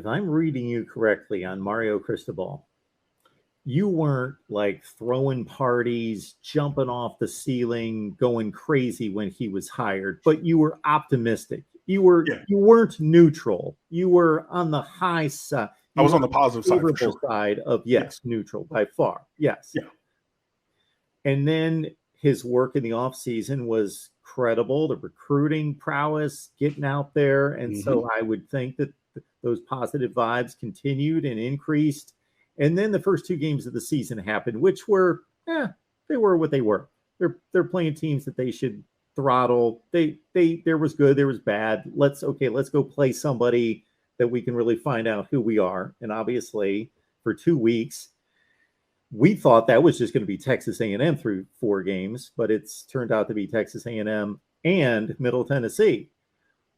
if I'm reading you correctly on Mario Cristobal, you weren't like throwing parties, jumping off the ceiling, going crazy when he was hired, but you were optimistic. You weren't neutral. You were on the high side. I was on the positive side, for sure. Side of yes, neutral by far. Yes. Yeah. And then his work in the offseason was credible, the recruiting prowess, getting out there. And so I would think that those positive vibes continued and increased. And then the first two games of the season happened, which were, they were what they were. They're playing teams that they should throttle. There was good, there was bad. Let's go play somebody that we can really find out who we are. And obviously, for 2 weeks, we thought that was just going to be Texas A&M through 4 games, but it's turned out to be Texas A&M and Middle Tennessee.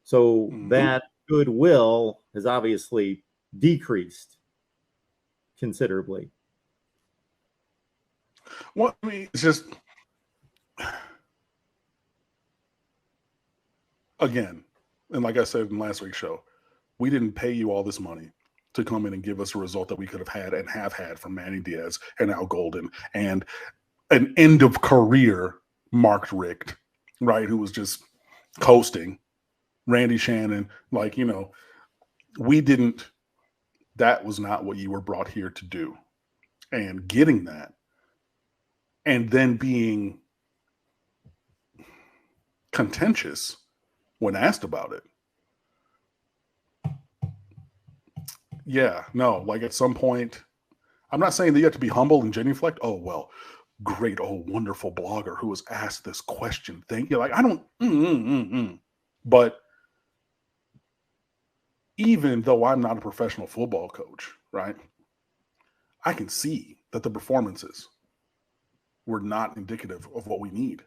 So that goodwill has obviously decreased considerably. Well, I mean, it's just, again, and like I said in last week's show, we didn't pay you all this money to come in and give us a result that we could have had and have had from Manny Diaz and Al Golden and an end of career Mark Richt, right? Who was just coasting. Randy Shannon, that was not what you were brought here to do. And getting that and then being contentious when asked about it. Yeah, no, at some point, I'm not saying that you have to be humble and genuflect. Oh, well, great, wonderful blogger who was asked this question. Thank you. I don't, But even though I'm not a professional football coach, right, I can see that the performances were not indicative of what we need.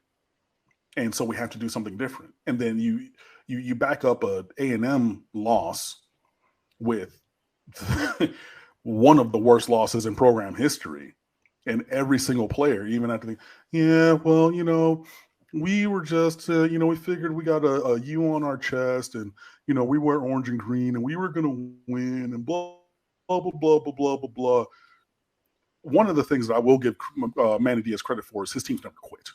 And so we have to do something different. And then you back up a A&M loss with one of the worst losses in program history, and every single player, even after we were just, we figured we got a U on our chest, and we wear orange and green, and we were going to win, and blah blah blah blah blah blah blah blah. One of the things that I will give Manny Diaz credit for is his teams never quit.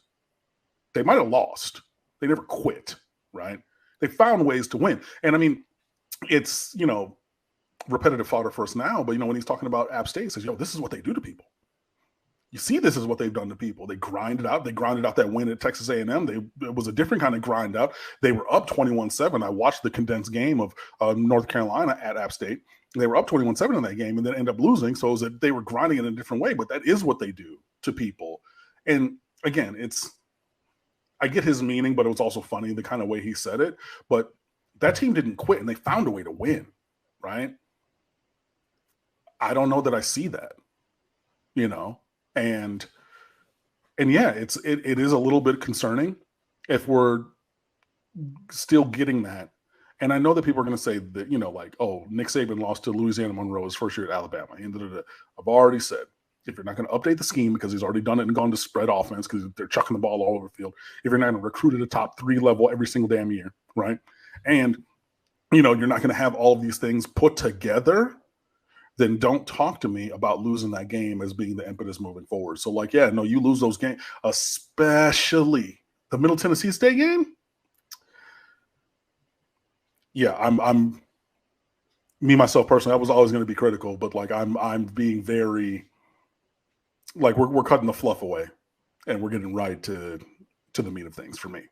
They might have lost, they never quit, right? They found ways to win, and I mean, it's repetitive fodder for us now, but when he's talking about App State, he says, this is what they do to people. You see, this is what they've done to people. They grinded out that win at Texas A&M. It was a different kind of grind out. They were up 21-7. I watched the condensed game of North Carolina at App State. They were up 21-7 in that game and then end up losing. So it was that they were grinding in a different way, but that is what they do to people. And again, I get his meaning, but it was also funny the kind of way he said it. But that team didn't quit, and they found a way to win, right? I don't know that I see that, and yeah, it is a little bit concerning if we're still getting that. And I know that people are going to say that, Nick Saban lost to Louisiana Monroe his first year at Alabama. I've already said, if you're not going to update the scheme because he's already done it and gone to spread offense because they're chucking the ball all over the field, if you're not going to recruit at a top 3 level every single damn year, right? And, you're not going to have all of these things put together, then don't talk to me about losing that game as being the impetus moving forward. So you lose those games, especially the Middle Tennessee State game. Yeah, I'm me, myself personally, I was always going to be critical, but I'm being very, we're cutting the fluff away and we're getting right to the meat of things for me.